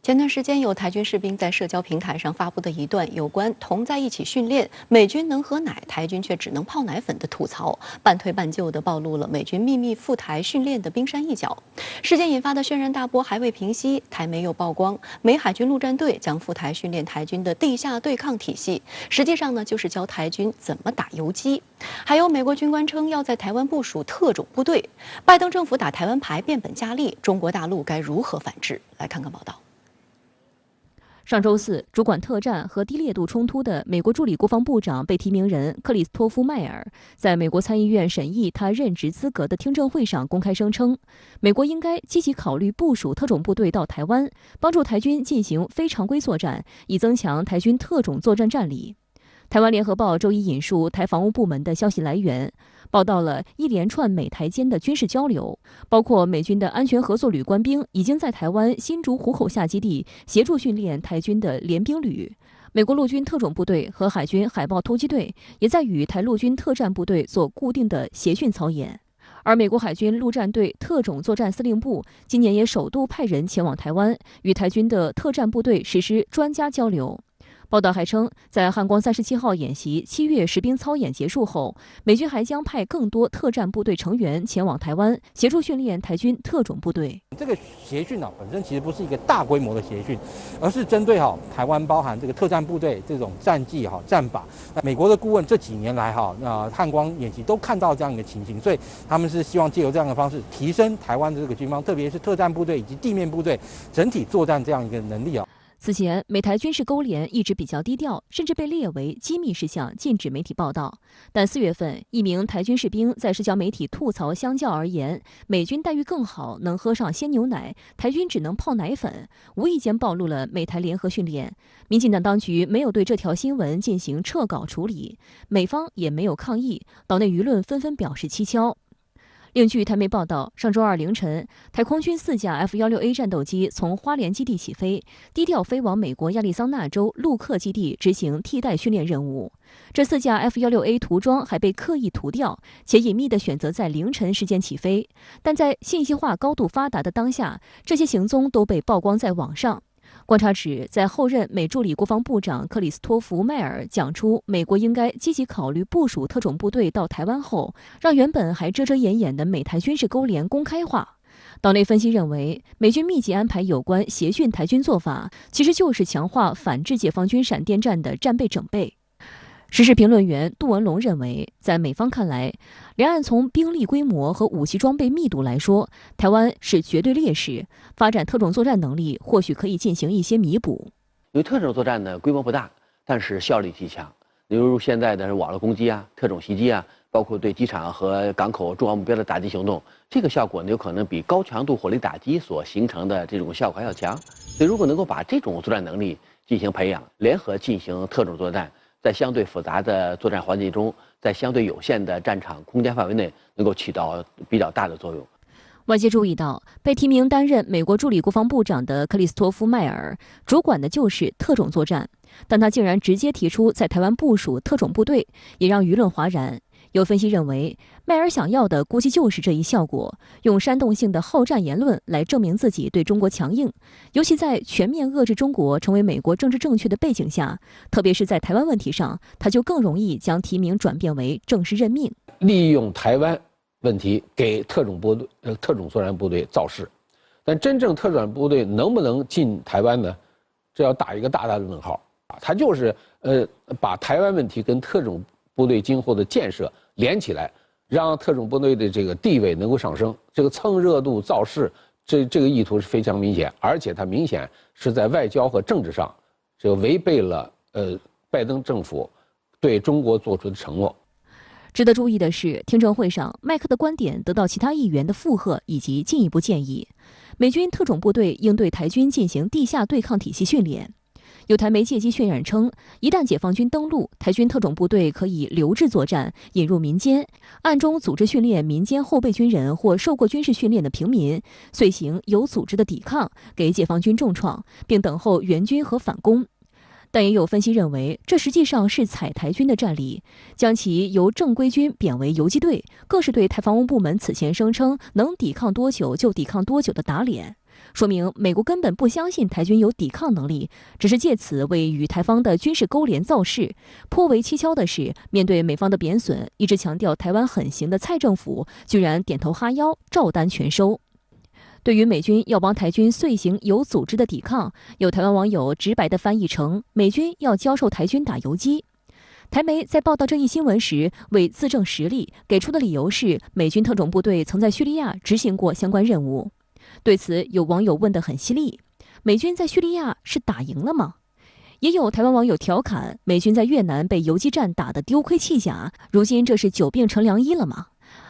前段时间，有台军士兵在社交平台上发布的一段有关同在一起训练，美军能喝奶，台军却只能泡奶粉的吐槽，半推半就地暴露了美军秘密赴台训练的冰山一角。事件引发的轩然大波还未平息，台媒又曝光美海军陆战队将赴台训练台军的地下对抗体系，实际上呢就是教台军怎么打游击。还有美国军官称要在台湾部署特种部队，拜登政府打台湾牌变本加厉，中国大陆该如何反制？来看看报道。上周四，主管特战和低烈度冲突的美国助理国防部长被提名人克里斯托夫·迈尔在美国参议院审议他任职资格的听证会上公开声称，美国应该积极考虑部署特种部队到台湾，帮助台军进行非常规作战，以增强台军特种作战战力。台湾联合报周一引述台防务部门的消息来源，报道了一连串美台间的军事交流，包括美军的安全合作旅官兵已经在台湾新竹湖口下基地协助训练台军的联兵旅，美国陆军特种部队和海军海豹突击队也在与台陆军特战部队做固定的协训操演。而美国海军陆战队特种作战司令部今年也首度派人前往台湾，与台军的特战部队实施专家交流。报道还称，在汉光37号演习7月实兵操演结束后，美军还将派更多特战部队成员前往台湾，协助训练台军特种部队。这个协训本身其实不是一个大规模的协训，而是针对台湾包含这个特战部队这种战技战法。美国的顾问这几年来汉光演习都看到这样一个情形，所以他们是希望借由这样的方式提升台湾的这个军方，特别是特战部队以及地面部队整体作战这样一个能力。此前，美台军事勾连一直比较低调，甚至被列为机密事项，禁止媒体报道。但4月份，一名台军士兵在社交媒体吐槽，相较而言，美军待遇更好，能喝上鲜牛奶，台军只能泡奶粉，无意间暴露了美台联合训练。民进党当局没有对这条新闻进行撤稿处理，美方也没有抗议，岛内舆论纷纷表示蹊跷。另据台媒报道，上周二凌晨，台空军4架 F-16A 战斗机从花莲基地起飞，低调飞往美国亚利桑那州陆克基地执行替代训练任务。这4架 F-16A 涂装还被刻意涂掉，且隐秘地选择在凌晨时间起飞。但在信息化高度发达的当下，这些行踪都被曝光在网上。观察指，在后任美助理国防部长克里斯托弗·迈尔讲出美国应该积极考虑部署特种部队到台湾后，让原本还遮遮掩掩的美台军事勾连公开化。岛内分析认为，美军密集安排有关协训台军做法，其实就是强化反制解放军闪电战的战备整备。时事评论员杜文龙认为，在美方看来，两岸从兵力规模和武器装备密度来说，台湾是绝对劣势，发展特种作战能力或许可以进行一些弥补。因为特种作战呢规模不大，但是效率极强。例如现在的网络攻击啊、特种袭击啊，包括对机场和港口重要目标的打击行动，这个效果呢有可能比高强度火力打击所形成的这种效果还要强。所以如果能够把这种作战能力进行培养，联合进行特种作战，在相对复杂的作战环境中，在相对有限的战场空间范围内，能够起到比较大的作用。外界注意到，被提名担任美国助理国防部长的克里斯托夫·迈尔主管的就是特种作战，但他竟然直接提出在台湾部署特种部队，也让舆论哗然。有分析认为，迈尔想要的估计就是这一效果，用煽动性的好战言论来证明自己对中国强硬。尤其在全面遏制中国成为美国政治正确的背景下，特别是在台湾问题上，他就更容易将提名转变为正式任命，利用台湾问题给特种作战部队造势。但真正特种部队能不能进台湾呢？这要打一个大大的问号。他就是把台湾问题跟特种部队今后的建设连起来，让特种部队的这个地位能够上升，这个蹭热度造势，这个意图是非常明显，而且它明显是在外交和政治上，这个违背了拜登政府对中国做出的承诺。值得注意的是，听证会上麦克的观点得到其他议员的附和以及进一步建议，美军特种部队应对台军进行地下对抗体系训练。有台媒借机渲染称，一旦解放军登陆，台军特种部队可以留置作战，引入民间，暗中组织训练民间后备军人或受过军事训练的平民，遂行有组织的抵抗，给解放军重创，并等候援军和反攻。但也有分析认为，这实际上是踩台军的战力，将其由正规军贬为游击队，更是对台防务部门此前声称能抵抗多久就抵抗多久的打脸。说明美国根本不相信台军有抵抗能力，只是借此为与台方的军事勾连造势。颇为蹊跷的是，面对美方的贬损，一直强调台湾很行的蔡政府居然点头哈腰，照单全收。对于美军要帮台军遂行有组织的抵抗，有台湾网友直白地翻译成美军要教授台军打游击。台媒在报道这一新闻时，为自证实力，给出的理由是美军特种部队曾在叙利亚执行过相关任务。对此，有网友问得很犀利：美军在叙利亚是打赢了吗？也有台湾网友调侃，美军在越南被游击战打得丢盔弃甲，如今这是久病成良医了吗？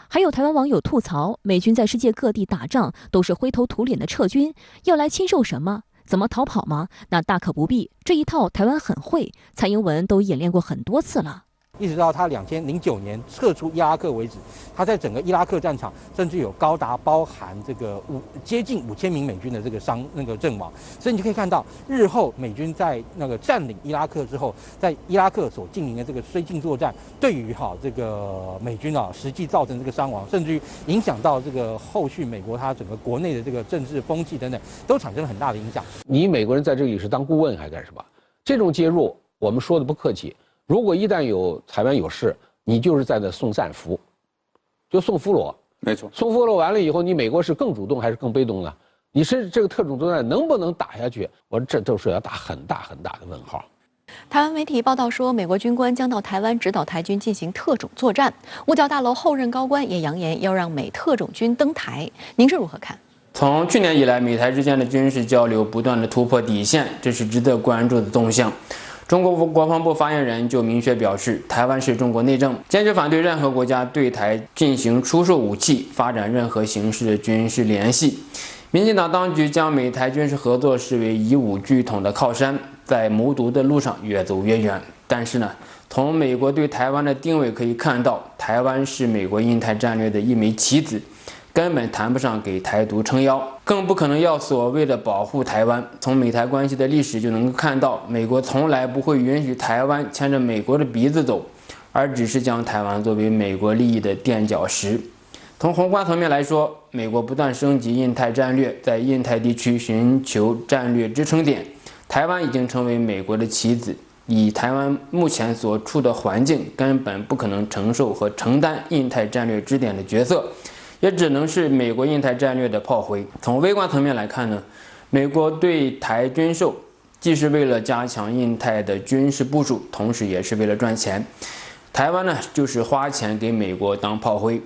还有台湾网友吐槽，美军在世界各地打仗都是灰头土脸的撤军，要来亲授什么？怎么逃跑吗？那大可不必，这一套台湾很会，蔡英文都演练过很多次了。一直到他2009年撤出伊拉克为止，他在整个伊拉克战场甚至有高达包含这个接近5000名美军的这个阵亡，所以你就可以看到，日后美军在占领伊拉克之后，在伊拉克所进行的这个绥靖作战，对于这个美军实际造成这个伤亡，甚至于影响到这个后续美国它整个国内的这个政治风气等等，都产生了很大的影响。你美国人在这里是当顾问还干什么？这种介入，我们说的不客气。如果一旦有台湾有事，你就是在那送战俘，就送俘虏。没错，送俘虏完了以后，你美国是更主动还是更被动呢？你是这个特种作战能不能打下去？我说这都是要打很大很大的问号。台湾媒体报道说，美国军官将到台湾指导台军进行特种作战。五角大楼后任高官也扬言要让美特种军登台，您是如何看？从去年以来，美台之间的军事交流不断的突破底线，这是值得关注的动向。中国国防部发言人就明确表示，台湾是中国内政，坚决反对任何国家对台进行出售武器、发展任何形式的军事联系。民进党当局将美台军事合作视为以武拒统的靠山，在谋独的路上越走越远。但是呢，从美国对台湾的定位可以看到，台湾是美国印太战略的一枚棋子，根本谈不上给台独撑腰，更不可能要所谓的保护台湾。从美台关系的历史就能够看到，美国从来不会允许台湾牵着美国的鼻子走，而只是将台湾作为美国利益的垫脚石。从宏观层面来说，美国不断升级印太战略，在印太地区寻求战略支撑点，台湾已经成为美国的棋子。以台湾目前所处的环境，根本不可能承受和承担印太战略支点的角色，也只能是美国印太战略的炮灰。从微观层面来看呢，美国对台军售既是为了加强印太的军事部署，同时也是为了赚钱。台湾呢，就是花钱给美国当炮灰。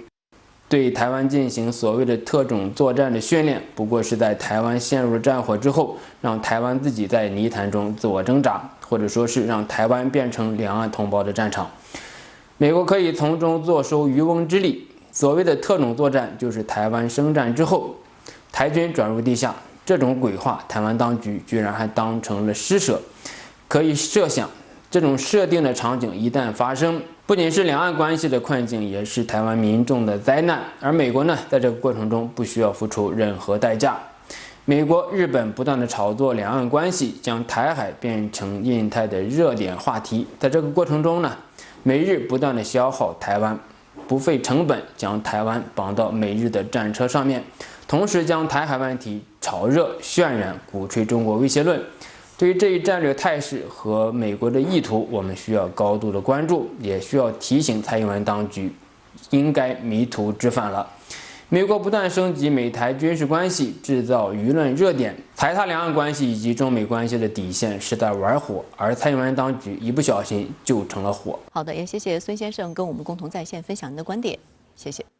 对台湾进行所谓的特种作战的训练，不过是在台湾陷入了战火之后，让台湾自己在泥潭中自我挣扎，或者说是让台湾变成两岸同胞的战场。美国可以从中坐收渔翁之利。所谓的特种作战，就是台湾生战之后，台军转入地下，这种鬼话，台湾当局居然还当成了施舍。可以设想，这种设定的场景一旦发生，不仅是两岸关系的困境，也是台湾民众的灾难。而美国呢，在这个过程中不需要付出任何代价。美国、日本不断的炒作两岸关系，将台海变成印太的热点话题。在这个过程中呢，美日不断的消耗台湾，不费成本将台湾绑到美日的战车上面，同时将台海问题炒热渲染，鼓吹中国威胁论。对于这一战略态势和美国的意图，我们需要高度的关注，也需要提醒蔡英文当局应该迷途知返了。美国不断升级美台军事关系，制造舆论热点，踩踏两岸关系以及中美关系的底线，是在玩火。而蔡英文当局一不小心就成了火。好的，也谢谢孙先生跟我们共同在线分享您的观点，谢谢。